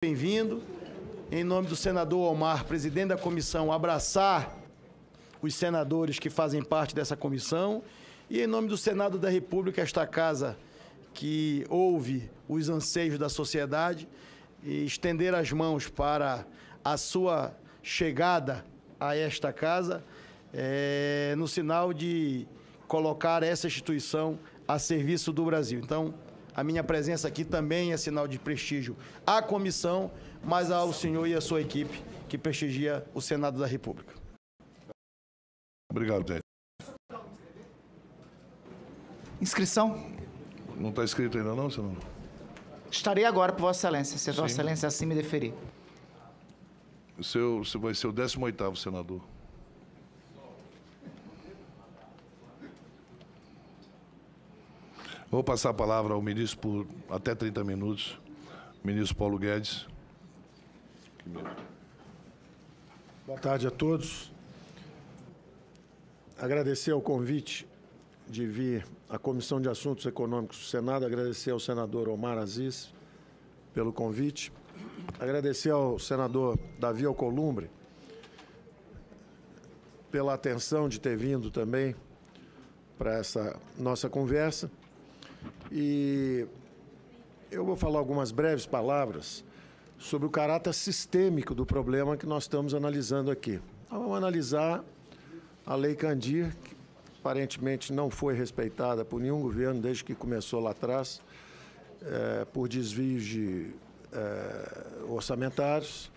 Bem-vindo. Em nome do senador Omar, presidente da comissão, abraçar os senadores que fazem parte dessa comissão e, em nome do Senado da República, esta casa que ouve os anseios da sociedade, e estender as mãos para a sua chegada a esta casa, no sinal de colocar essa instituição a serviço do Brasil. Então, a minha presença aqui também é sinal de prestígio à comissão, mas ao senhor e à sua equipe que prestigia o Senado da República. Obrigado, gente. Inscrição? Não está escrito ainda não, senador? Estarei agora, por Vossa Excelência, se Vossa Sim. Excelência assim me deferir. Você vai ser o 18º senador. Vou passar a palavra ao ministro por até 30 minutos. Ministro Paulo Guedes. Boa tarde a todos. Agradecer o convite de vir à Comissão de Assuntos Econômicos do Senado, agradecer ao senador Omar Aziz pelo convite, agradecer ao senador Davi Alcolumbre pela atenção de ter vindo também para essa nossa conversa. E eu vou falar algumas breves palavras sobre o caráter sistêmico do problema que nós estamos analisando aqui. Vamos analisar a Lei Candir, que aparentemente não foi respeitada por nenhum governo desde que começou lá atrás, por desvios orçamentários.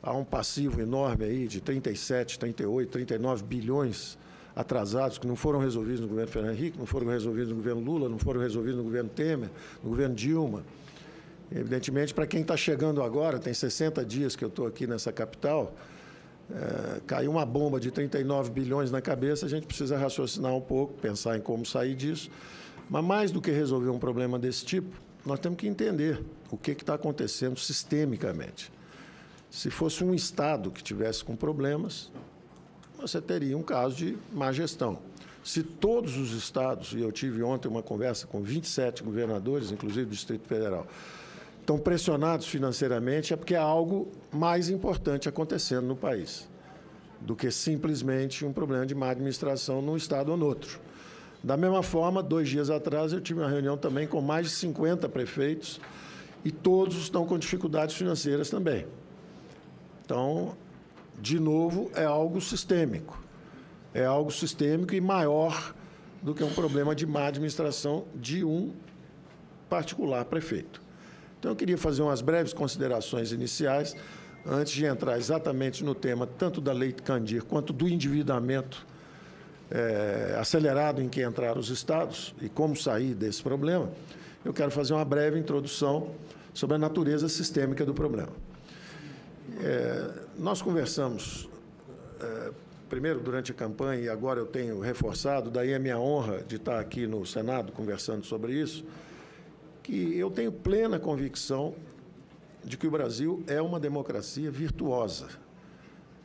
Há um passivo enorme aí de 37, 38, 39 bilhões atrasados, que não foram resolvidos no governo Fernando Henrique, não foram resolvidos no governo Lula, não foram resolvidos no governo Temer, no governo Dilma. Evidentemente, para quem está chegando agora, tem 60 dias que eu estou aqui nessa capital, caiu uma bomba de 39 bilhões na cabeça, a gente precisa raciocinar um pouco, pensar em como sair disso. Mas mais do que resolver um problema desse tipo, nós temos que entender o que está acontecendo sistemicamente. Se fosse um Estado que tivesse com problemas, você teria um caso de má gestão. Se todos os estados, e eu tive ontem uma conversa com 27 governadores, inclusive do Distrito Federal, estão pressionados financeiramente, é porque há algo mais importante acontecendo no país do que simplesmente um problema de má administração num estado ou no outro. Da mesma forma, 2 dias atrás, eu tive uma reunião também com mais de 50 prefeitos e todos estão com dificuldades financeiras também. Então, de novo, é algo sistêmico. É algo sistêmico e maior do que um problema de má administração de um particular prefeito. Então, eu queria fazer umas breves considerações iniciais, antes de entrar exatamente no tema tanto da Lei Candir quanto do endividamento acelerado em que entraram os estados e como sair desse problema. Eu quero fazer uma breve introdução sobre a natureza sistêmica do problema. Nós conversamos, primeiro durante a campanha, e agora eu tenho reforçado, daí a minha honra de estar aqui no Senado conversando sobre isso, que eu tenho plena convicção de que o Brasil é uma democracia virtuosa.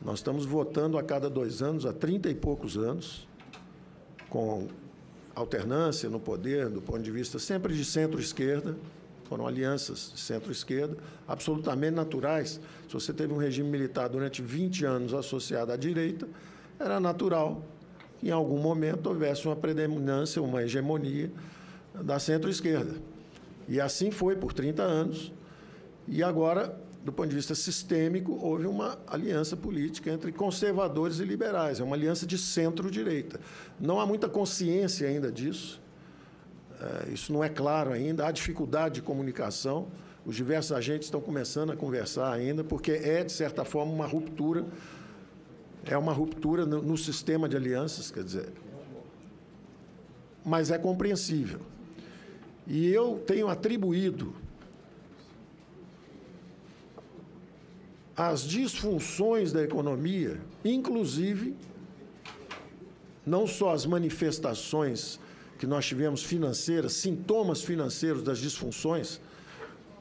Nós estamos votando a cada 2 anos, há 30 e poucos anos, com alternância no poder, do ponto de vista sempre de centro-esquerda. Foram alianças de centro-esquerda, absolutamente naturais. Se você teve um regime militar durante 20 anos associado à direita, era natural que, em algum momento, houvesse uma predominância, uma hegemonia da centro-esquerda. E assim foi por 30 anos. E agora, do ponto de vista sistêmico, houve uma aliança política entre conservadores e liberais. É uma aliança de centro-direita. Não há muita consciência ainda disso. Isso não é claro ainda, há dificuldade de comunicação, os diversos agentes estão começando a conversar ainda, porque de certa forma, uma ruptura, no sistema de alianças, quer dizer, mas é compreensível. E eu tenho atribuído as disfunções da economia, inclusive, não só as manifestações que nós tivemos financeiras, sintomas financeiros das disfunções,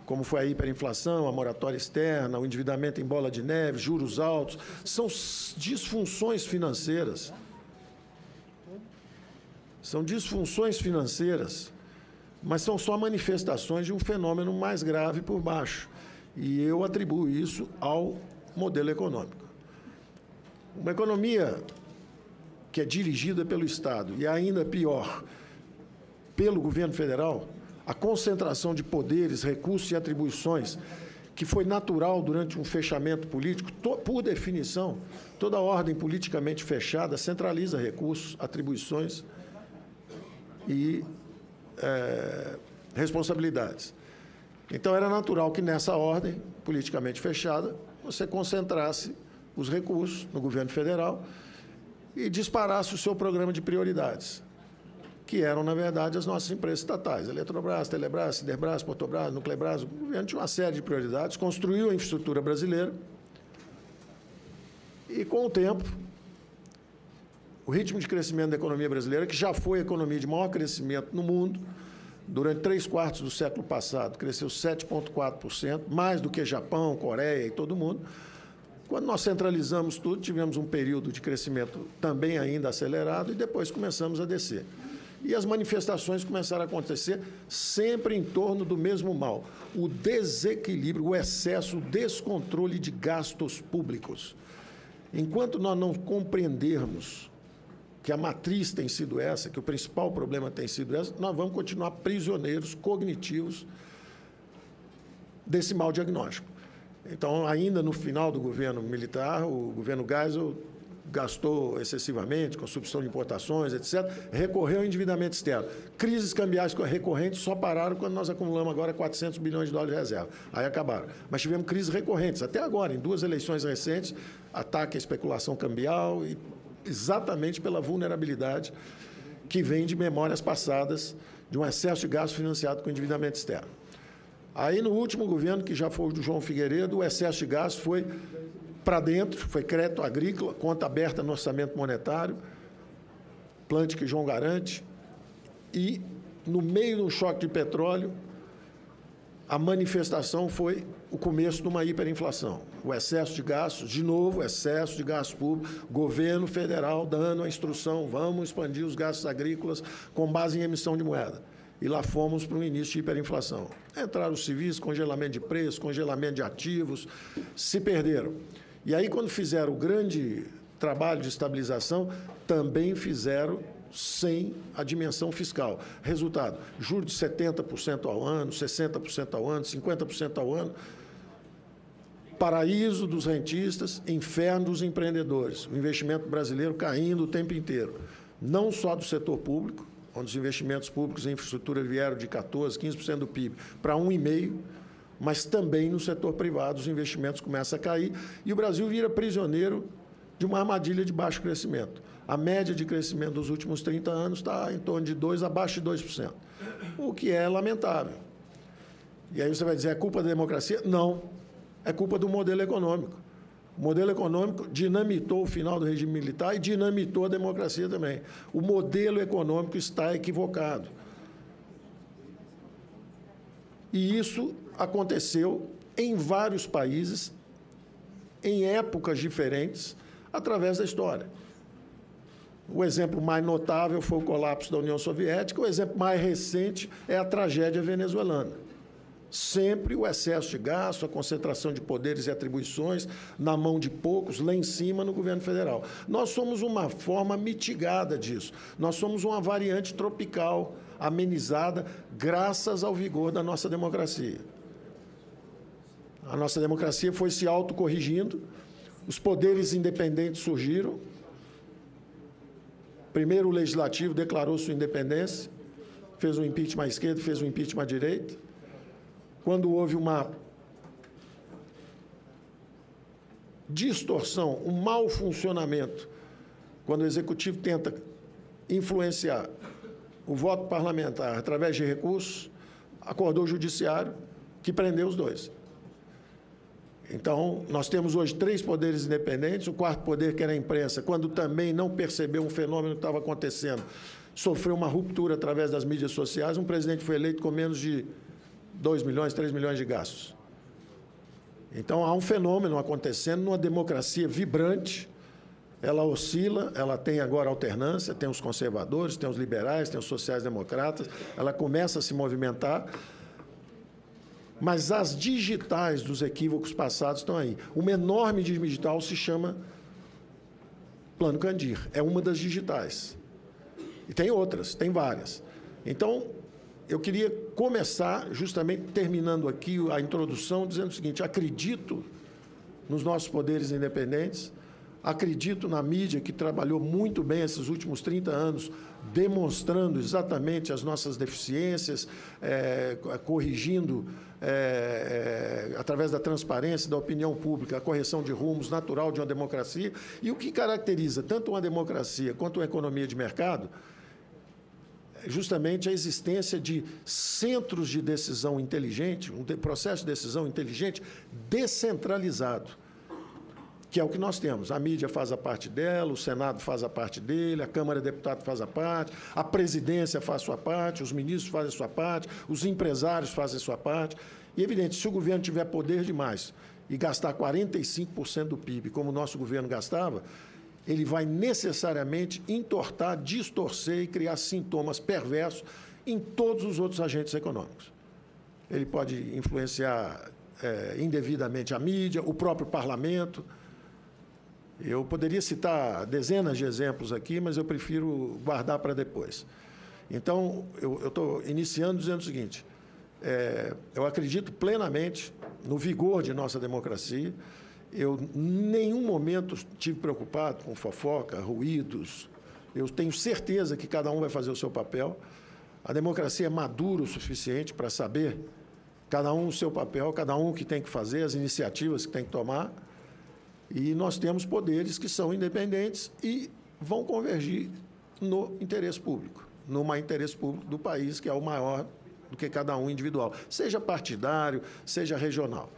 como foi a hiperinflação, a moratória externa, o endividamento em bola de neve, juros altos, são disfunções financeiras. São disfunções financeiras, mas são só manifestações de um fenômeno mais grave por baixo. E eu atribuo isso ao modelo econômico. Uma economia que é dirigida pelo Estado e, ainda pior, pelo governo federal, a concentração de poderes, recursos e atribuições que foi natural durante um fechamento político, por definição, toda ordem politicamente fechada centraliza recursos, atribuições e responsabilidades. Então, era natural que, nessa ordem politicamente fechada, você concentrasse os recursos no governo federal e disparasse o seu programa de prioridades, que eram, na verdade, as nossas empresas estatais, Eletrobras, Telebrás, Siderbras, Portobras, Nuclebras. O governo tinha uma série de prioridades, construiu a infraestrutura brasileira e, com o tempo, o ritmo de crescimento da economia brasileira, que já foi a economia de maior crescimento no mundo, durante 3/4 do século passado, cresceu 7,4%, mais do que Japão, Coreia e todo mundo. Quando nós centralizamos tudo, tivemos um período de crescimento também ainda acelerado e depois começamos a descer. E as manifestações começaram a acontecer sempre em torno do mesmo mal: o desequilíbrio, o excesso, o descontrole de gastos públicos. Enquanto nós não compreendermos que a matriz tem sido essa, que o principal problema tem sido essa, nós vamos continuar prisioneiros cognitivos desse mau diagnóstico. Então, ainda no final do governo militar, o governo Geisel gastou excessivamente com substituição de importações, etc., recorreu ao endividamento externo. Crises cambiais recorrentes só pararam quando nós acumulamos agora 400 bilhões de dólares de reserva. Aí acabaram. Mas tivemos crises recorrentes, até agora, em 2 eleições recentes, ataque à especulação cambial, e exatamente pela vulnerabilidade que vem de memórias passadas de um excesso de gasto financiado com endividamento externo. Aí, no último governo, que já foi o do João Figueiredo, o excesso de gasto foi para dentro, foi crédito agrícola, conta aberta no orçamento monetário, plante que João garante, e, no meio do choque de petróleo, a manifestação foi o começo de uma hiperinflação. O excesso de gastos, de novo, excesso de gasto público, governo federal dando a instrução: vamos expandir os gastos agrícolas com base em emissão de moeda. E lá fomos para um início de hiperinflação. Entraram os civis, congelamento de preços, congelamento de ativos, se perderam. E aí, quando fizeram o grande trabalho de estabilização, também fizeram sem a dimensão fiscal. Resultado: juros de 70% ao ano, 60% ao ano, 50% ao ano. Paraíso dos rentistas, inferno dos empreendedores. O investimento brasileiro caindo o tempo inteiro. Não só do setor público, onde os investimentos públicos em infraestrutura vieram de 14%, 15% do PIB para 1,5%, mas também no setor privado os investimentos começam a cair e o Brasil vira prisioneiro de uma armadilha de baixo crescimento. A média de crescimento dos últimos 30 anos está em torno de 2%, abaixo de 2%, o que é lamentável. E aí você vai dizer: é culpa da democracia? Não, é culpa do modelo econômico. O modelo econômico dinamitou o final do regime militar e dinamitou a democracia também. O modelo econômico está equivocado. E isso aconteceu em vários países, em épocas diferentes, através da história. O exemplo mais notável foi o colapso da União Soviética, o exemplo mais recente é a tragédia venezuelana. Sempre o excesso de gasto, a concentração de poderes e atribuições na mão de poucos, lá em cima no governo federal. Nós somos uma forma mitigada disso. Nós somos uma variante tropical, amenizada, graças ao vigor da nossa democracia. A nossa democracia foi se autocorrigindo, os poderes independentes surgiram. Primeiro, o Legislativo declarou sua independência, fez um impeachment à esquerda, fez um impeachment à direita. Quando houve uma distorção, um mau funcionamento, quando o Executivo tenta influenciar o voto parlamentar através de recursos, acordou o Judiciário, que prendeu os dois. Então, nós temos hoje 3 poderes independentes, o 4º poder, que era a imprensa, quando também não percebeu um fenômeno que estava acontecendo, sofreu uma ruptura através das mídias sociais. Um presidente foi eleito com menos de 2 milhões, 3 milhões de gastos. Então, há um fenômeno acontecendo numa democracia vibrante. Ela oscila, ela tem agora alternância, tem os conservadores, tem os liberais, tem os sociais-democratas, ela começa a se movimentar, Mas as digitais dos equívocos passados estão aí. Uma enorme digital se chama Plano Candir. É uma das digitais. E tem outras, tem várias. Então, eu queria começar justamente terminando aqui a introdução dizendo o seguinte: acredito nos nossos poderes independentes, acredito na mídia que trabalhou muito bem esses últimos 30 anos, demonstrando exatamente as nossas deficiências, corrigindo, através da transparência, da opinião pública, a correção de rumos natural de uma democracia. E o que caracteriza tanto uma democracia quanto uma economia de mercado é justamente a existência de centros de decisão inteligente, um processo de decisão inteligente descentralizado, que é o que nós temos. A mídia faz a parte dela, o Senado faz a parte dele, a Câmara de Deputados faz a parte, a presidência faz a sua parte, os ministros fazem a sua parte, os empresários fazem a sua parte. E, evidente, se o governo tiver poder demais e gastar 45% do PIB, como o nosso governo gastava, ele vai necessariamente entortar, distorcer e criar sintomas perversos em todos os outros agentes econômicos. Ele pode influenciar indevidamente a mídia, o próprio parlamento. Eu poderia citar dezenas de exemplos aqui, mas eu prefiro guardar para depois. Então, eu estou iniciando dizendo o seguinte: eu acredito plenamente no vigor de nossa democracia. Eu, em nenhum momento, estive preocupado com fofoca, ruídos. Eu tenho certeza que cada um vai fazer o seu papel. A democracia é madura o suficiente para saber, cada um o seu papel, cada um o que tem que fazer, as iniciativas que tem que tomar. E nós temos poderes que são independentes e vão convergir no interesse público, no interesse público do país, que é o maior do que cada um individual, seja partidário, seja regional.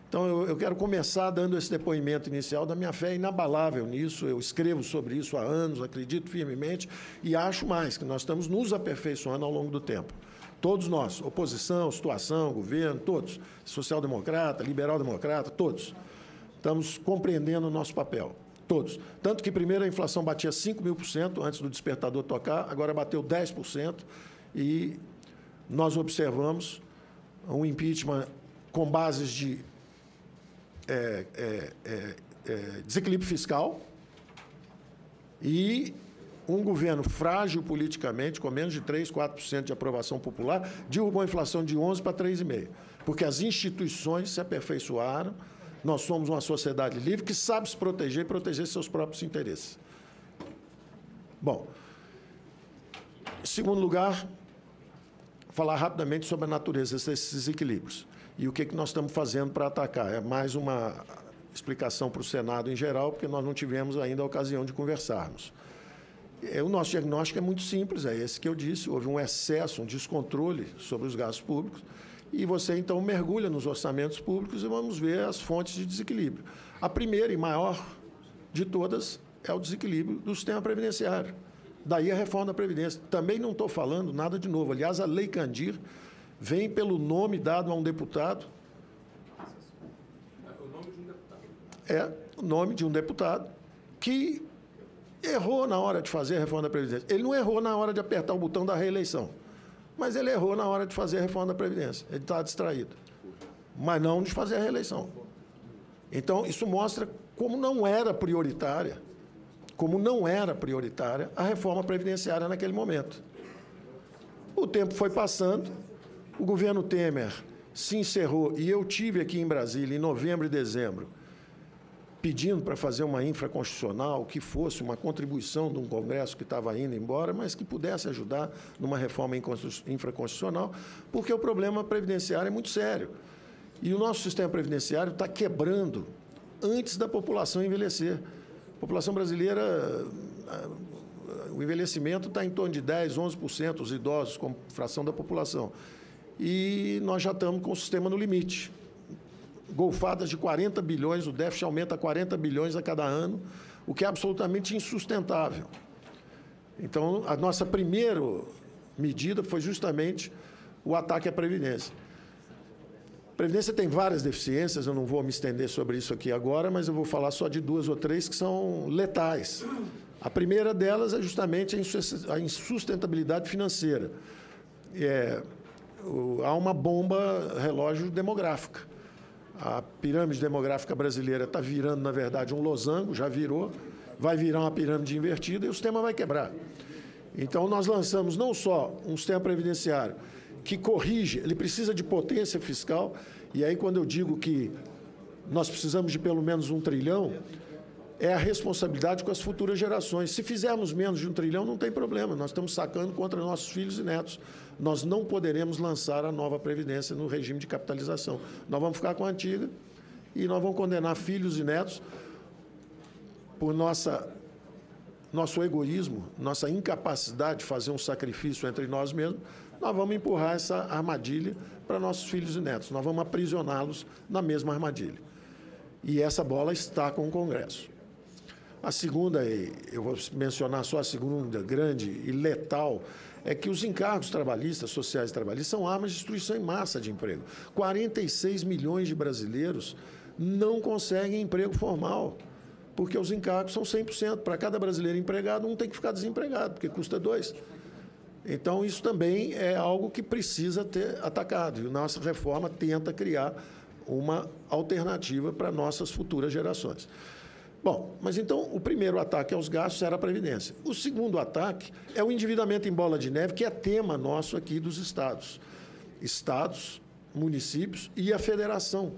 Então, eu quero começar dando esse depoimento inicial da minha fé inabalável nisso. Eu escrevo sobre isso há anos, acredito firmemente, e acho mais, que nós estamos nos aperfeiçoando ao longo do tempo. Todos nós, oposição, situação, governo, todos, social-democrata, liberal-democrata, todos, estamos compreendendo o nosso papel, todos. Tanto que primeiro a inflação batia 5.000% antes do despertador tocar, agora bateu 10%, e nós observamos um impeachment com bases de desequilíbrio fiscal e um governo frágil politicamente, com menos de 3%, 4% de aprovação popular, derrubou a inflação de 11% para 3,5%, porque as instituições se aperfeiçoaram. Nós somos uma sociedade livre que sabe se proteger e proteger seus próprios interesses. Bom, em segundo lugar, falar rapidamente sobre a natureza desses desequilíbrios e o que nós estamos fazendo para atacar. É mais uma explicação para o Senado em geral, porque nós não tivemos ainda a ocasião de conversarmos. O nosso diagnóstico é muito simples, é esse que eu disse: houve um excesso, um descontrole sobre os gastos públicos, e você, então, mergulha nos orçamentos públicos e vamos ver as fontes de desequilíbrio. A primeira e maior de todas é o desequilíbrio do sistema previdenciário. Daí a reforma da Previdência. Também não estou falando nada de novo. Aliás, a Lei Candir vem pelo nome dado a um deputado. É o nome de um deputado. É o nome de um deputado que errou na hora de fazer a reforma da Previdência. Ele não errou na hora de apertar o botão da reeleição, mas ele errou na hora de fazer a reforma da Previdência. Ele está distraído. Mas não de fazer a reeleição. Então, isso mostra como não era prioritária a reforma previdenciária naquele momento. O tempo foi passando, o governo Temer se encerrou, e eu tive aqui em Brasília, em novembro e dezembro, pedindo para fazer uma infraconstitucional que fosse uma contribuição de um Congresso que estava indo embora, mas que pudesse ajudar numa reforma infraconstitucional, porque o problema previdenciário é muito sério. E o nosso sistema previdenciário está quebrando antes da população envelhecer. A população brasileira, o envelhecimento está em torno de 10%, 11%, os idosos como fração da população. E nós já estamos com o sistema no limite. Golfadas de 40 bilhões, o déficit aumenta a 40 bilhões a cada ano, o que é absolutamente insustentável. Então, a nossa primeira medida foi justamente o ataque à Previdência. A Previdência tem várias deficiências, eu não vou me estender sobre isso aqui agora, mas eu vou falar só de 2 ou 3 que são letais. A primeira delas é justamente a insustentabilidade financeira. há uma bomba relógio demográfica. A pirâmide demográfica brasileira está virando, na verdade, um losango, já virou, vai virar uma pirâmide invertida e o sistema vai quebrar. Então, nós lançamos não só um sistema previdenciário que corrige, ele precisa de potência fiscal, e aí quando eu digo que nós precisamos de pelo menos 1 trilhão, é a responsabilidade com as futuras gerações. Se fizermos menos de 1 trilhão, não tem problema, nós estamos sacando contra nossos filhos e netos. Nós não poderemos lançar a nova Previdência no regime de capitalização. Nós vamos ficar com a antiga e nós vamos condenar filhos e netos por nosso egoísmo, nossa incapacidade de fazer um sacrifício entre nós mesmos. Nós vamos empurrar essa armadilha para nossos filhos e netos. Nós vamos aprisioná-los na mesma armadilha. E essa bola está com o Congresso. A segunda, eu vou mencionar só a segunda grande e letal, é que os encargos trabalhistas, sociais e trabalhistas, são armas de destruição em massa de emprego. 46 milhões de brasileiros não conseguem emprego formal, porque os encargos são 100%. Para cada brasileiro empregado, um tem que ficar desempregado, porque custa 2. Então, isso também é algo que precisa ter atacado. E nossa reforma tenta criar uma alternativa para nossas futuras gerações. Bom, mas então o primeiro ataque aos gastos era a Previdência. O segundo ataque é o endividamento em bola de neve, que é tema nosso aqui dos estados. Estados, municípios e a federação.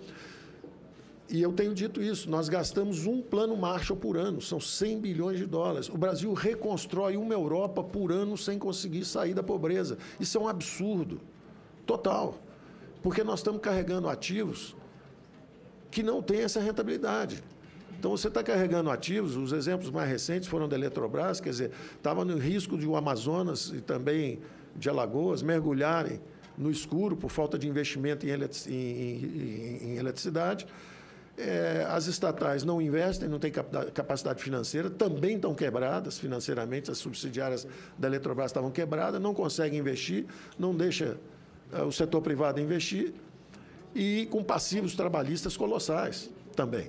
E eu tenho dito isso, nós gastamos um plano Marshall por ano, são 100 bilhões de dólares. O Brasil reconstrói uma Europa por ano sem conseguir sair da pobreza. Isso é um absurdo, total. Porque nós estamos carregando ativos que não têm essa rentabilidade. Então, você está carregando ativos, os exemplos mais recentes foram da Eletrobras, quer dizer, estava no risco de o Amazonas e também de Alagoas mergulharem no escuro por falta de investimento em eletricidade. As estatais não investem, não têm capacidade financeira, também estão quebradas financeiramente, as subsidiárias da Eletrobras estavam quebradas, não conseguem investir, não deixa o setor privado investir, e com passivos trabalhistas colossais também.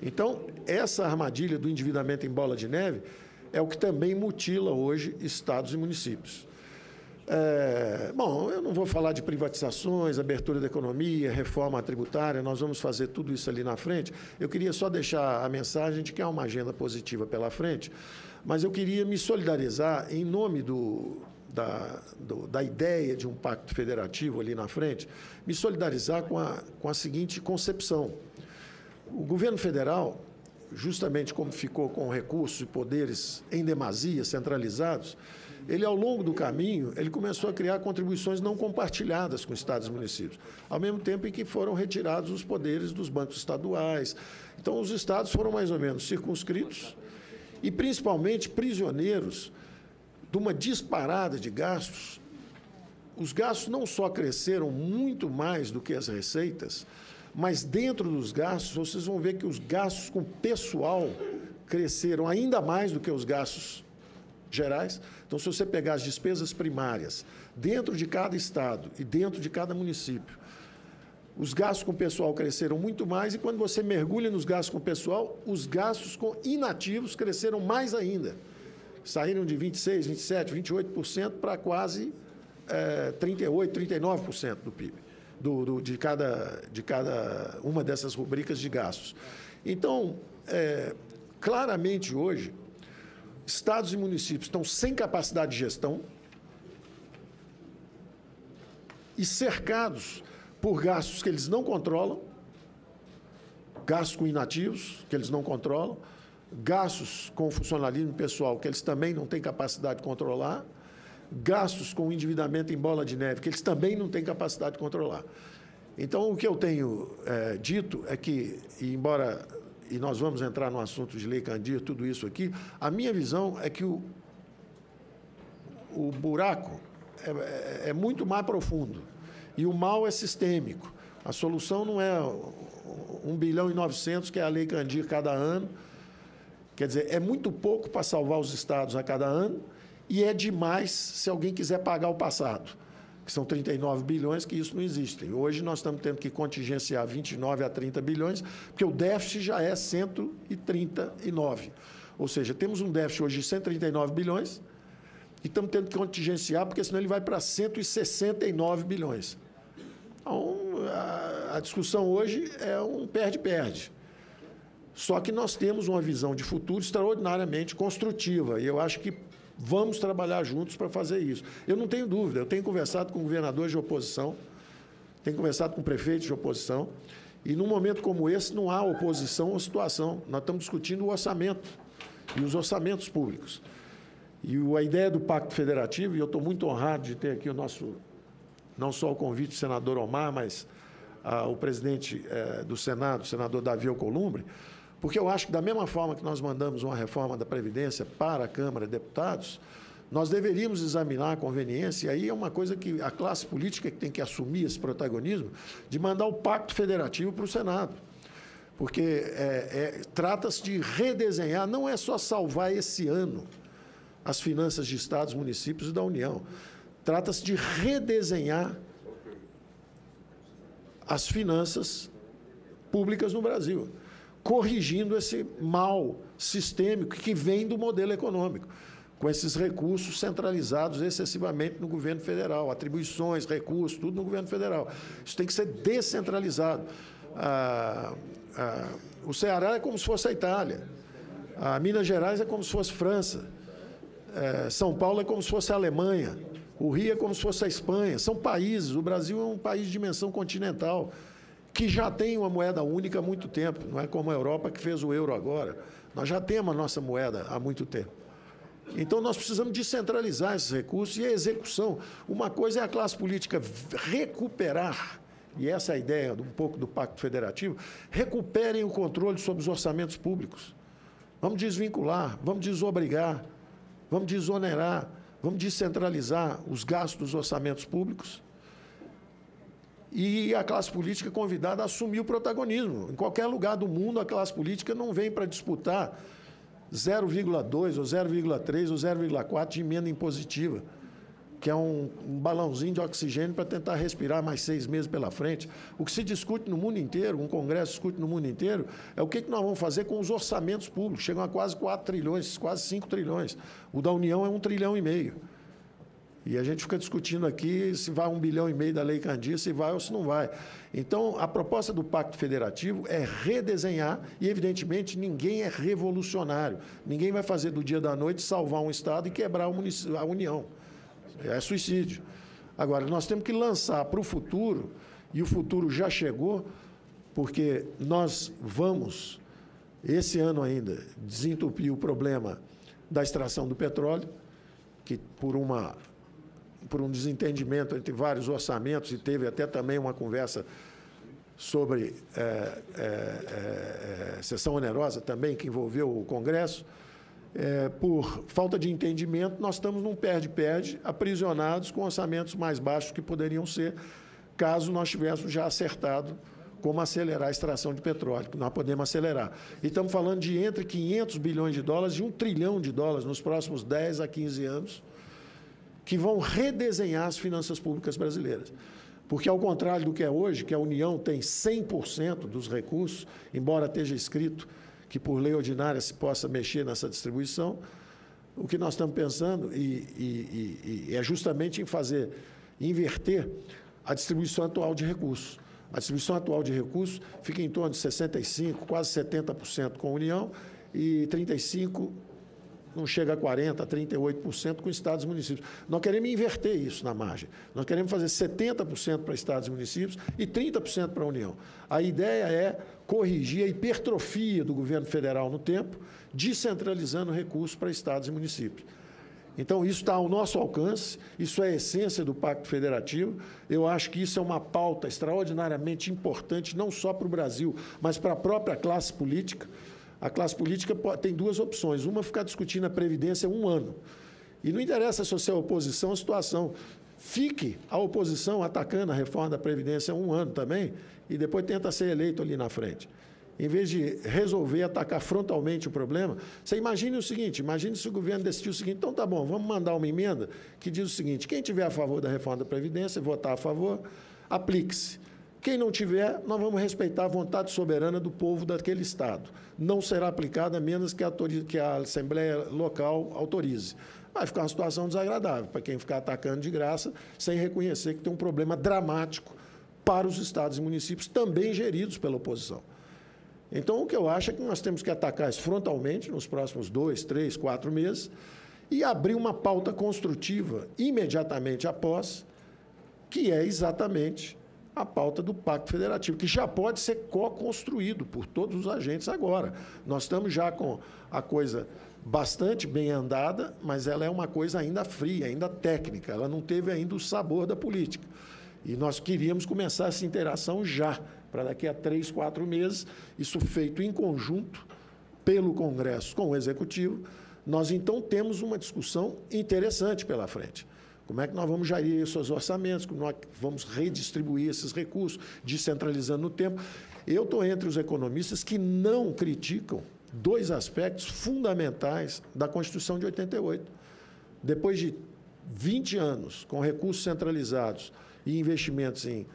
Então, essa armadilha do endividamento em bola de neve é o que também mutila hoje estados e municípios. Bom, eu não vou falar de privatizações, abertura da economia, reforma tributária, nós vamos fazer tudo isso ali na frente. Eu queria só deixar a mensagem de que há uma agenda positiva pela frente, mas eu queria me solidarizar em nome da ideia de um pacto federativo ali na frente, me solidarizar com a seguinte concepção. O governo federal, justamente como ficou com recursos e poderes em demasia, centralizados, ele, ao longo do caminho, ele começou a criar contribuições não compartilhadas com estados e municípios, ao mesmo tempo em que foram retirados os poderes dos bancos estaduais. Então, os estados foram mais ou menos circunscritos e, principalmente, prisioneiros de uma disparada de gastos. Os gastos não só cresceram muito mais do que as receitas, mas dentro dos gastos, vocês vão ver que os gastos com pessoal cresceram ainda mais do que os gastos gerais. Então, se você pegar as despesas primárias dentro de cada estado e dentro de cada município, os gastos com pessoal cresceram muito mais, e quando você mergulha nos gastos com pessoal, os gastos com inativos cresceram mais ainda. Saíram de 26%, 27%, 28% para quase 38%, 39% do PIB. De cada uma dessas rubricas de gastos. Então, claramente hoje, estados e municípios estão sem capacidade de gestão e cercados por gastos que eles não controlam, gastos com inativos que eles não controlam, gastos com funcionalismo pessoal que eles também não têm capacidade de controlar, gastos com endividamento em bola de neve, que eles também não têm capacidade de controlar. Então, o que eu tenho dito é que, embora, e nós vamos entrar no assunto de Lei Candir, tudo isso aqui, a minha visão é que o buraco é muito mais profundo e o mal é sistêmico. A solução não é 1,9 bilhão, que é a Lei Candir cada ano. Quer dizer, é muito pouco para salvar os estados a cada ano, e é demais se alguém quiser pagar o passado, que são 39 bilhões, que isso não existe. Hoje nós estamos tendo que contingenciar 29 a 30 bilhões, porque o déficit já é 139. Ou seja, temos um déficit hoje de 139 bilhões e estamos tendo que contingenciar, porque senão ele vai para 169 bilhões. Então, a discussão hoje é um perde-perde. Só que nós temos uma visão de futuro extraordinariamente construtiva, e eu acho que vamos trabalhar juntos para fazer isso. Eu não tenho dúvida, eu tenho conversado com governadores de oposição, tenho conversado com prefeitos de oposição, e num momento como esse não há oposição ou situação. Nós estamos discutindo o orçamento e os orçamentos públicos. E a ideia do Pacto Federativo, e eu estou muito honrado de ter aqui o nosso, não só o convite do senador Omar, mas o presidente do Senado, o senador Davi Alcolumbre, porque eu acho que, da mesma forma que nós mandamos uma reforma da Previdência para a Câmara de Deputados, nós deveríamos examinar a conveniência, e aí é uma coisa que a classe política que tem que assumir esse protagonismo, de mandar o Pacto Federativo para o Senado. Porque trata-se de redesenhar, não é só salvar esse ano as finanças de estados, municípios e da União. Trata-se de redesenhar as finanças públicas no Brasil, corrigindo esse mal sistêmico que vem do modelo econômico, com esses recursos centralizados excessivamente no governo federal, atribuições, recursos, tudo no governo federal. Isso tem que ser descentralizado. O Ceará é como se fosse a Itália, a Minas Gerais é como se fosse França, São Paulo é como se fosse a Alemanha, o Rio é como se fosse a Espanha. São países, o Brasil é um país de dimensão continental, que já tem uma moeda única há muito tempo, não é como a Europa que fez o euro agora. Nós já temos a nossa moeda há muito tempo. Então, nós precisamos descentralizar esses recursos e a execução. Uma coisa é a classe política recuperar, e essa é a ideia um pouco do Pacto Federativo, recuperem o controle sobre os orçamentos públicos. Vamos desvincular, vamos desobrigar, vamos desonerar, vamos descentralizar os gastos dos orçamentos públicos. E a classe política convidada a assumir o protagonismo. Em qualquer lugar do mundo, a classe política não vem para disputar 0,2 ou 0,3 ou 0,4 de emenda impositiva, que é um balãozinho de oxigênio para tentar respirar mais 6 meses pela frente. O que se discute no mundo inteiro, um congresso discute no mundo inteiro, é o que nós vamos fazer com os orçamentos públicos. Chegam a quase 4 trilhões, quase 5 trilhões. O da União é 1,5 trilhão. E a gente fica discutindo aqui se vai 1,5 bilhão da Lei Candir, se vai ou se não vai. Então, a proposta do Pacto Federativo é redesenhar e, evidentemente, ninguém é revolucionário. Ninguém vai fazer do dia da noite salvar um Estado e quebrar a União. É suicídio. Agora, nós temos que lançar para o futuro, e o futuro já chegou, porque nós vamos, esse ano ainda, desentupir o problema da extração do petróleo, que por um desentendimento entre vários orçamentos, e teve até também uma conversa sobre sessão onerosa também, que envolveu o Congresso, por falta de entendimento, nós estamos num perde-perde, aprisionados com orçamentos mais baixos que poderiam ser, caso nós tivéssemos já acertado como acelerar a extração de petróleo, que nós podemos acelerar. E estamos falando de entre 500 bilhões de dólares e 1 trilhão de dólares nos próximos 10 a 15 anos, que vão redesenhar as finanças públicas brasileiras. Porque, ao contrário do que é hoje, que a União tem 100% dos recursos, embora esteja escrito que, por lei ordinária, se possa mexer nessa distribuição, o que nós estamos pensando é justamente em inverter a distribuição atual de recursos. A distribuição atual de recursos fica em torno de 65%, quase 70% com a União e 35%, não chega a 40%, 38% com estados e municípios. Nós queremos inverter isso na margem. Nós queremos fazer 70% para estados e municípios e 30% para a União. A ideia é corrigir a hipertrofia do governo federal no tempo, descentralizando recursos para estados e municípios. Então, isso está ao nosso alcance, isso é a essência do Pacto Federativo. Eu acho que isso é uma pauta extraordinariamente importante, não só para o Brasil, mas para a própria classe política. A classe política tem duas opções. Uma, ficar discutindo a Previdência 1 ano. E não interessa se você é oposição ou situação. Fique a oposição atacando a reforma da Previdência 1 ano também e depois tenta ser eleito ali na frente. Em vez de resolver atacar frontalmente o problema, você imagine o seguinte, imagine se o governo decidir o seguinte, então tá bom, vamos mandar uma emenda que diz o seguinte, quem tiver a favor da reforma da Previdência, votar a favor, aplique-se. Quem não tiver, nós vamos respeitar a vontade soberana do povo daquele Estado. Não será aplicada a menos que a Assembleia Local autorize. vai ficar uma situação desagradável para quem ficar atacando de graça, sem reconhecer que tem um problema dramático para os estados e municípios, também geridos pela oposição. Então, o que eu acho é que nós temos que atacar isso frontalmente nos próximos 2, 3, 4 meses e abrir uma pauta construtiva imediatamente após, que é exatamente a pauta do Pacto Federativo, que já pode ser co-construído por todos os agentes agora. Nós estamos já com a coisa bastante bem andada, mas ela é uma coisa ainda fria, ainda técnica, ela não teve ainda o sabor da política. E nós queríamos começar essa interação já, para daqui a 3, 4 meses, isso feito em conjunto pelo Congresso com o Executivo, nós então temos uma discussão interessante pela frente. Como é que nós vamos gerir esses orçamentos, como nós vamos redistribuir esses recursos, descentralizando no tempo. Eu estou entre os economistas que não criticam 2 aspectos fundamentais da Constituição de 88. Depois de 20 anos com recursos centralizados e investimentos em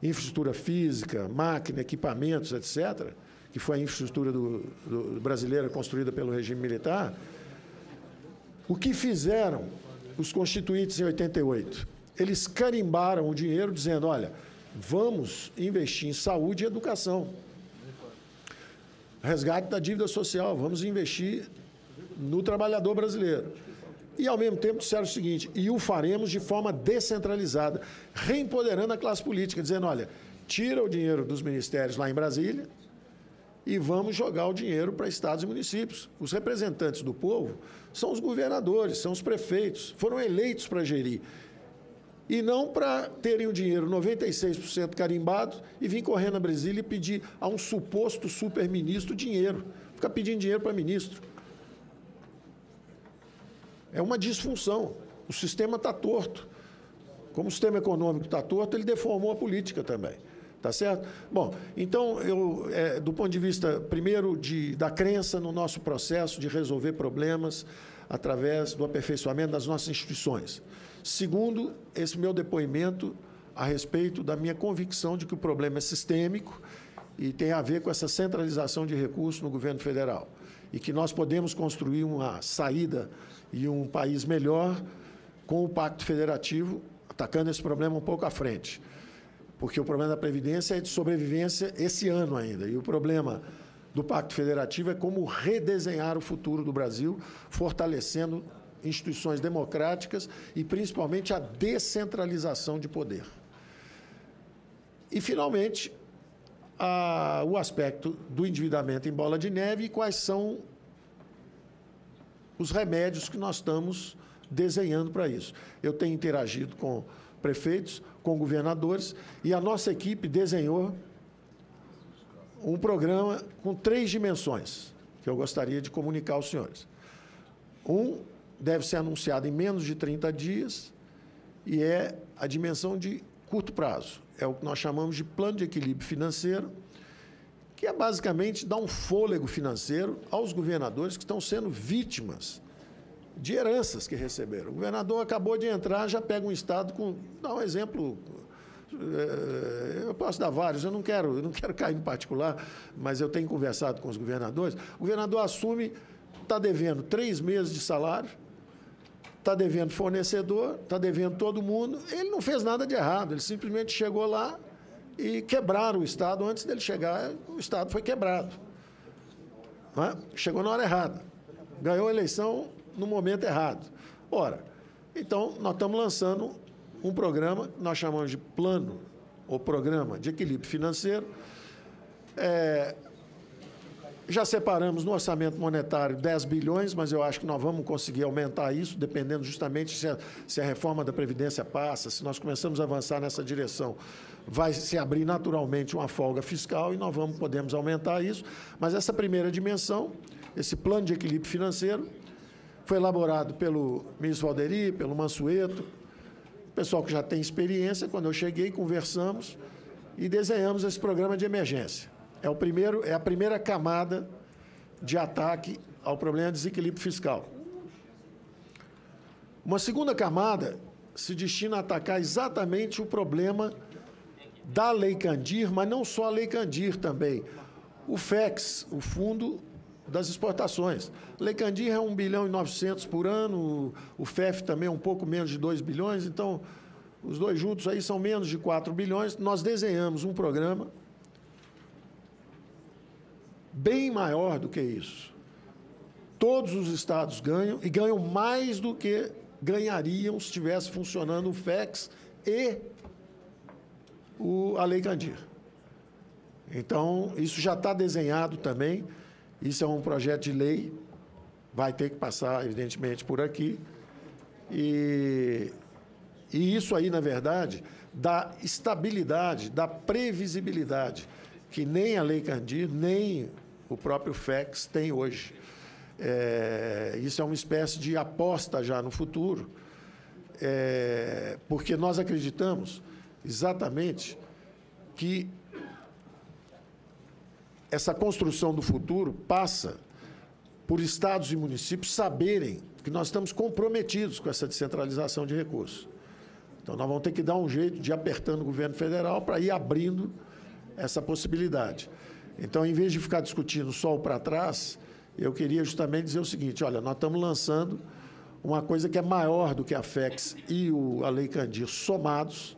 infraestrutura física, máquina, equipamentos, etc., que foi a infraestrutura brasileira construída pelo regime militar, o que fizeram os constituintes em 88? Eles carimbaram o dinheiro dizendo, olha, vamos investir em saúde e educação. Resgate da dívida social, vamos investir no trabalhador brasileiro. E, ao mesmo tempo, disseram o seguinte, e o faremos de forma descentralizada, reempoderando a classe política, dizendo, olha, tira o dinheiro dos ministérios lá em Brasília e vamos jogar o dinheiro para estados e municípios. Os representantes do povo são os governadores, são os prefeitos, foram eleitos para gerir. E não para terem o dinheiro 96% carimbado e vir correndo a Brasília e pedir a um suposto superministro dinheiro. Ficar pedindo dinheiro para ministro. É uma disfunção. O sistema está torto. Como o sistema econômico está torto, ele deformou a política também. Tá certo? Bom, então, do ponto de vista, primeiro, da crença no nosso processo de resolver problemas através do aperfeiçoamento das nossas instituições. Segundo, esse meu depoimento a respeito da minha convicção de que o problema é sistêmico e tem a ver com essa centralização de recursos no governo federal. E que nós podemos construir uma saída e um país melhor com o Pacto Federativo, atacando esse problema um pouco à frente. Porque o problema da Previdência é de sobrevivência esse ano ainda. E o problema do Pacto Federativo é como redesenhar o futuro do Brasil, fortalecendo instituições democráticas e, principalmente, a descentralização de poder. E, finalmente, o aspecto do endividamento em bola de neve e quais são os remédios que nós estamos desenhando para isso. Eu tenho interagido com prefeitos, com governadores, e a nossa equipe desenhou um programa com 3 dimensões, que eu gostaria de comunicar aos senhores. Deve ser anunciado em menos de 30 dias, e é a dimensão de curto prazo. É o que nós chamamos de plano de equilíbrio financeiro, que é basicamente dar um fôlego financeiro aos governadores que estão sendo vítimas de heranças que receberam. O governador acabou de entrar, já pega um estado com... Dá um exemplo, eu posso dar vários, eu não quero cair em particular, mas eu tenho conversado com os governadores. O governador assume, está devendo 3 meses de salário, está devendo fornecedor, está devendo todo mundo. Ele não fez nada de errado, ele simplesmente chegou lá e quebraram o Estado. Antes dele chegar, o Estado foi quebrado. Não é? Chegou na hora errada. Ganhou a eleição no momento errado. Ora, então, nós estamos lançando um programa que nós chamamos de plano ou programa de equilíbrio financeiro. Já separamos no orçamento monetário 10 bilhões, mas eu acho que nós vamos conseguir aumentar isso, dependendo justamente se a reforma da Previdência passa, se nós começamos a avançar nessa direção, vai se abrir naturalmente uma folga fiscal e nós podemos aumentar isso. Mas essa primeira dimensão, esse plano de equilíbrio financeiro, foi elaborado pelo ministro Valderi, pelo Mansueto, pessoal que já tem experiência. Quando eu cheguei, conversamos e desenhamos esse programa de emergência. É a primeira camada de ataque ao problema de desequilíbrio fiscal. Uma segunda camada se destina a atacar exatamente o problema da Lei Candir, mas não só a Lei Candir também. O FEX, o Fundo das exportações. Lei Candir é 1 bilhão e 900 por ano, o FEF também é um pouco menos de 2 bilhões, então os dois juntos aí são menos de 4 bilhões. Nós desenhamos um programa bem maior do que isso. Todos os estados ganham, e ganham mais do que ganhariam se estivesse funcionando o FEX e a Lei Candir. Então, isso já está desenhado também, isso é um projeto de lei, vai ter que passar, evidentemente, por aqui, e isso aí, na verdade, dá estabilidade, dá previsibilidade, que nem a Lei Candir, nem o próprio FEX tem hoje. Isso é uma espécie de aposta já no futuro, porque nós acreditamos exatamente que essa construção do futuro passa por estados e municípios saberem que nós estamos comprometidos com essa descentralização de recursos. Então, nós vamos ter que dar um jeito de ir apertando o governo federal para ir abrindo essa possibilidade. Então, em vez de ficar discutindo só o para trás, eu queria justamente dizer o seguinte: olha, nós estamos lançando uma coisa que é maior do que a FEX e a Lei Candir somados,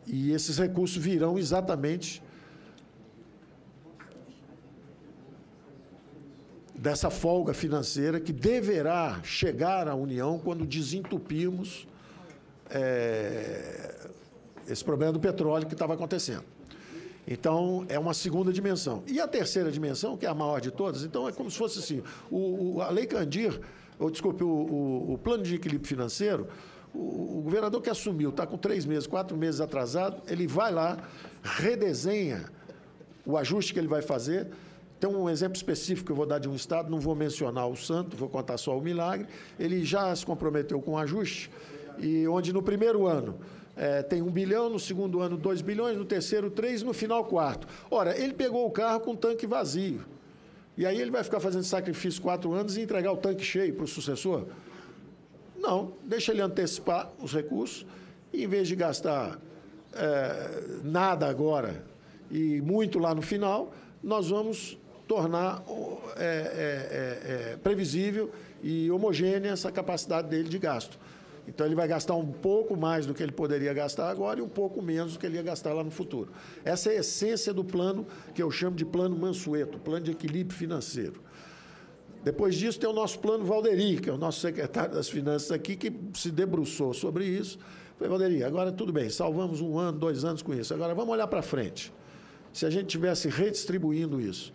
e esses recursos virão exatamente dessa folga financeira que deverá chegar à União quando desentupirmos esse problema do petróleo que estava acontecendo. Então, é uma segunda dimensão. E a terceira dimensão, que é a maior de todas, então é como se fosse assim, a Lei Candir, o plano de equilíbrio financeiro, o governador que assumiu, está com 3 meses, 4 meses atrasado, ele vai lá, redesenha o ajuste que ele vai fazer. Tem um exemplo específico que eu vou dar de um estado, não vou mencionar o santo, vou contar só o milagre. Ele já se comprometeu com o ajuste, e onde no primeiro ano tem 1 bilhão, no segundo ano 2 bilhões, no terceiro 3, no final 4. Ora, ele pegou o carro com o tanque vazio. E aí ele vai ficar fazendo sacrifício 4 anos e entregar o tanque cheio para o sucessor? Não, deixa ele antecipar os recursos e, em vez de gastar nada agora e muito lá no final, nós vamos tornar previsível e homogênea essa capacidade dele de gasto. Então, ele vai gastar um pouco mais do que ele poderia gastar agora e um pouco menos do que ele ia gastar lá no futuro. Essa é a essência do plano que eu chamo de plano Mansueto, plano de equilíbrio financeiro. Depois disso, tem o nosso plano Valderi, que é o nosso secretário das Finanças aqui, que se debruçou sobre isso. Falei, Valderi, agora tudo bem, salvamos 1 ano, 2 anos com isso. Agora, vamos olhar para frente. Se a gente estivesse redistribuindo isso,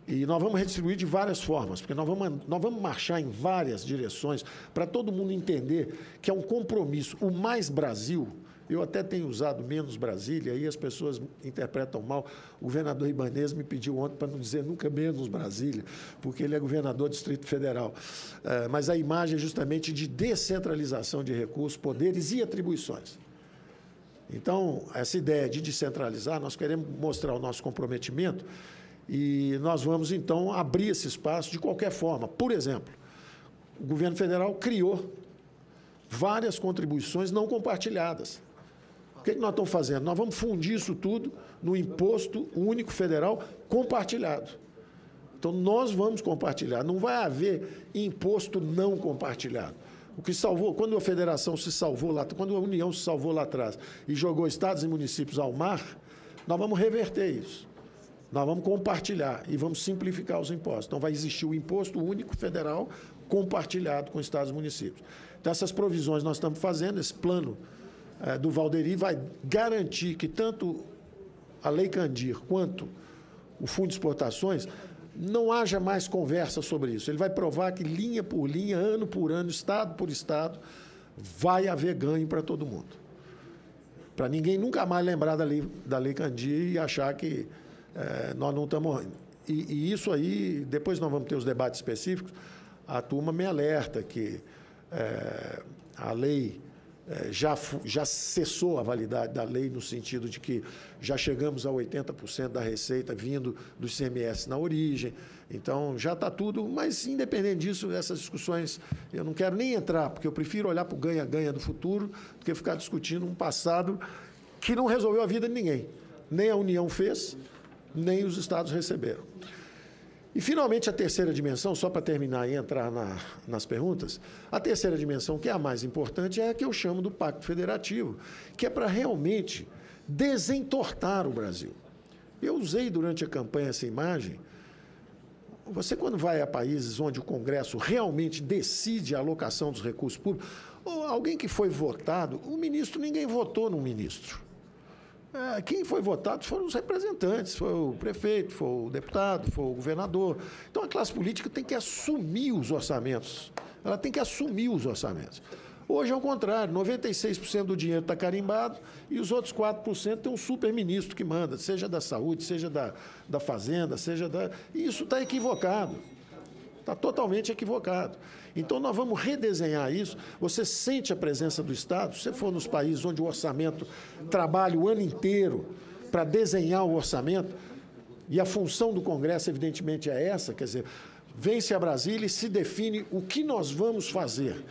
e nós vamos redistribuir de várias formas, porque nós vamos marchar em várias direções para todo mundo entender que é um compromisso. O Mais Brasil, eu até tenho usado menos Brasília, aí as pessoas interpretam mal. O governador Ibanez me pediu ontem para não dizer nunca menos Brasília, porque ele é governador do Distrito Federal. Mas a imagem é justamente de descentralização de recursos, poderes e atribuições. Então, essa ideia de descentralizar, nós queremos mostrar o nosso comprometimento. E nós vamos, então, abrir esse espaço de qualquer forma. Por exemplo, o governo federal criou várias contribuições não compartilhadas. O que nós estamos fazendo? Nós vamos fundir isso tudo no Imposto Único Federal compartilhado. Então, nós vamos compartilhar. Não vai haver imposto não compartilhado. O que salvou, quando a federação se salvou lá, quando a União se salvou lá atrás e jogou estados e municípios ao mar, nós vamos reverter isso. Nós vamos compartilhar e vamos simplificar os impostos. Então, vai existir o Imposto Único Federal compartilhado com estados e municípios. Então, essas provisões nós estamos fazendo, esse plano do Valderi vai garantir que tanto a Lei Candir quanto o Fundo de Exportações não haja mais conversa sobre isso. Ele vai provar que, linha por linha, ano por ano, estado por estado, vai haver ganho para todo mundo. Para ninguém nunca mais lembrar da Lei Candir e achar que nós não estamos... E isso aí, depois nós vamos ter os debates específicos, a turma me alerta que a lei já cessou a validade da lei, no sentido de que já chegamos a 80% da receita vindo do ICMS na origem. Então, já está tudo... Mas, independente disso, essas discussões, eu não quero nem entrar, porque eu prefiro olhar para o ganha-ganha do futuro do que ficar discutindo um passado que não resolveu a vida de ninguém. Nem a União fez, nem os estados receberam. E, finalmente, a terceira dimensão, só para terminar e entrar nas perguntas, a terceira dimensão, que é a mais importante, é a que eu chamo do Pacto Federativo, que é para realmente desentortar o Brasil. Eu usei durante a campanha essa imagem. Você, quando vai a países onde o Congresso realmente decide a alocação dos recursos públicos, ou alguém que foi votado, o ministro, ninguém votou no ministro. Quem foi votado foram os representantes, foi o prefeito, foi o deputado, foi o governador. Então, a classe política tem que assumir os orçamentos. Ela tem que assumir os orçamentos. Hoje é o contrário, 96% do dinheiro está carimbado e os outros 4% tem um super-ministro que manda, seja da saúde, seja da fazenda, seja da... E isso está equivocado. Está totalmente equivocado. Então, nós vamos redesenhar isso. Você sente a presença do Estado. Se você for nos países onde o orçamento trabalha o ano inteiro para desenhar o orçamento, e a função do Congresso, evidentemente, é essa, quer dizer, vem-se a Brasília e se define o que nós vamos fazer.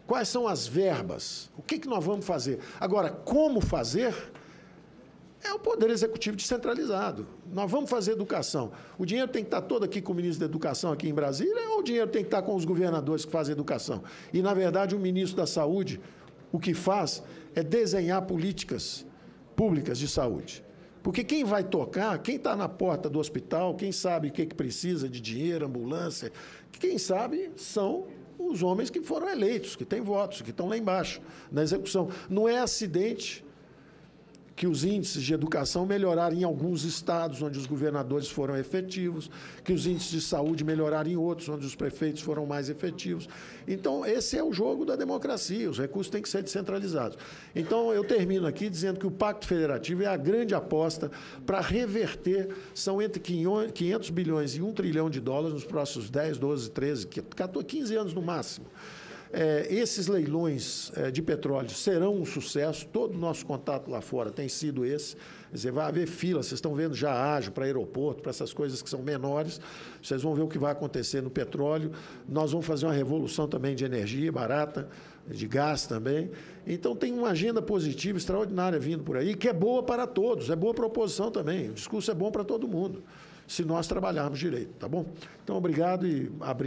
Quais são as verbas? O que nós vamos fazer? Agora, como fazer? É o Poder Executivo descentralizado. Nós vamos fazer educação. O dinheiro tem que estar todo aqui com o ministro da Educação, aqui em Brasília, ou o dinheiro tem que estar com os governadores que fazem educação? E, na verdade, o ministro da Saúde, o que faz é desenhar políticas públicas de saúde. Porque quem vai tocar, quem está na porta do hospital, quem sabe o que precisa de dinheiro, ambulância, quem sabe são os homens que foram eleitos, que têm votos, que estão lá embaixo, na execução. Não é acidente que os índices de educação melhoraram em alguns estados, onde os governadores foram efetivos, que os índices de saúde melhoraram em outros, onde os prefeitos foram mais efetivos. Então, esse é o jogo da democracia, os recursos têm que ser descentralizados. Então, eu termino aqui dizendo que o Pacto Federativo é a grande aposta para reverter, são entre 500 bilhões e 1 trilhão de dólares nos próximos 10, 12, 13, 14, 15 anos no máximo. Esses leilões de petróleo serão um sucesso, todo o nosso contato lá fora tem sido esse. Quer dizer, vai haver fila, vocês estão vendo já ágio para aeroporto, para essas coisas que são menores, vocês vão ver o que vai acontecer no petróleo. Nós vamos fazer uma revolução também de energia barata, de gás também. Então, tem uma agenda positiva, extraordinária vindo por aí, que é boa para todos, é boa para a oposição também. O discurso é bom para todo mundo, se nós trabalharmos direito, tá bom? Então, obrigado e abrimos.